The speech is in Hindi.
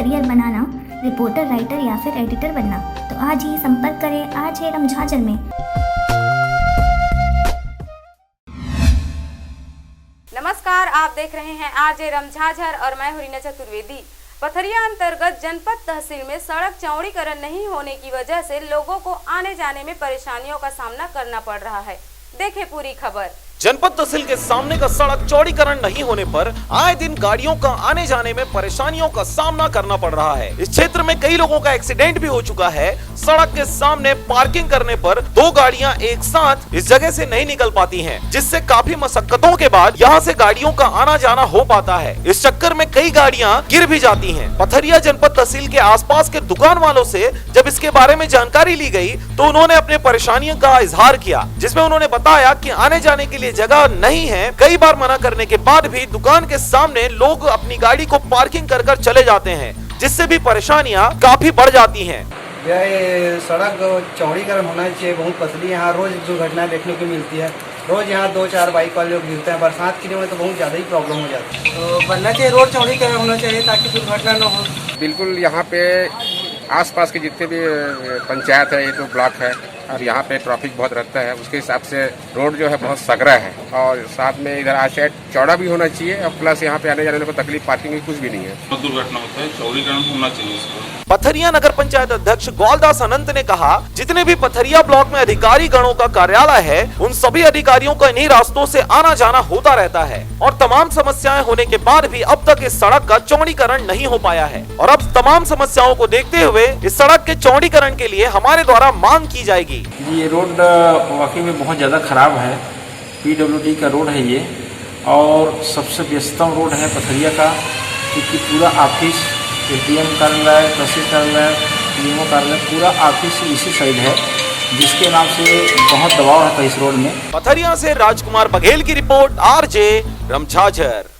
करियर बनाना, रिपोर्टर, राइटर या फिर एडिटर बनना, तो आज ही संपर्क करें आरजे रमझाझर में। नमस्कार, आप देख रहे हैं आरजे रमझाझर और मैं हूं रीना चतुर्वेदी। पथरिया अंतर्गत जनपद तहसील में सड़क चौड़ीकरण नहीं होने की वजह से लोगों को आने जाने में परेशानियों का सामना करना पड़ रहा है। देखें पूरी खबर। जनपद तहसील के सामने का सड़क चौड़ीकरण नहीं होने पर आए दिन गाड़ियों का आने जाने में परेशानियों का सामना करना पड़ रहा है। इस क्षेत्र में कई लोगों का एक्सीडेंट भी हो चुका है। सड़क के सामने पार्किंग करने पर दो गाड़ियां एक साथ इस जगह से नहीं निकल पाती हैं, जिससे काफी मशक्कतों के बाद यहां से गाड़ियों का आना जाना हो पाता है। इस चक्कर में कई गाड़ियां गिर भी जाती हैं। पथरिया जनपद तहसील के आसपास के दुकान वालों से जब इसके बारे में जानकारी ली गई तो उन्होंने अपने परेशानियों का इजहार किया, जिसमें उन्होंने बताया कि आने जाने के लिए जगह नहीं है। कई बार मना करने के बाद भी दुकान के सामने लोग अपनी गाड़ी को पार्किंग कर चले जाते हैं, जिससे भी परेशानियां काफी बढ़ जाती हैं। यह सड़क चौड़ीकरण होना चाहिए। बहुत पतली, यहाँ रोज दुर्घटनाएं देखने को मिलती है। रोज यहाँ 2-4 बाइक वाले लोग गिरते हैं। बरसात के लिए तो बहुत ज़्यादा ही प्रॉब्लम हो जाती है। तो बनना चाहिए, रोड चौड़ीकरण होना चाहिए ताकि दुर्घटना न हो। बिल्कुल, यहाँ पे आसपास के जितने भी पंचायत है, ये तो ब्लॉक है और यहाँ पे ट्रैफिक बहुत रहता है। उसके हिसाब से रोड जो है बहुत सगरा है और साथ में इधर आशय चौड़ा भी होना चाहिए और प्लस यहाँ पे आने जाने को तकलीफ पार्किंग की कुछ भी नहीं है। बहुत दुर्घटना होता है, चौड़ीकरण होना चाहिए इसको। पथरिया नगर पंचायत अध्यक्ष ग्वालदास अनंत ने कहा, जितने भी पथरिया ब्लॉक में अधिकारी गणों का कार्यालय है, उन सभी अधिकारियों का इन्हीं रास्तों से आना जाना होता रहता है और तमाम समस्याएं होने के बाद भी अब तक इस सड़क का चौड़ीकरण नहीं हो पाया है और अब तमाम समस्याओं को देखते हुए इस सड़क के चौड़ीकरण के लिए हमारे द्वारा मांग की जाएगी। ये रोड वाकई में बहुत ज़्यादा खराब है। PWD का रोड है ये और सबसे व्यस्तम रोड है पथरिया का, क्योंकि पूरा ऑफिस ADM कार्यालय, तहसील कार्यालय, PMO कार्यालय, पूरा ऑफिस इसी साइड है, जिसके नाम से बहुत दबाव रहता है इस रोड में। पथरिया से राजकुमार बघेल की रिपोर्ट, आरजे रमझाझर।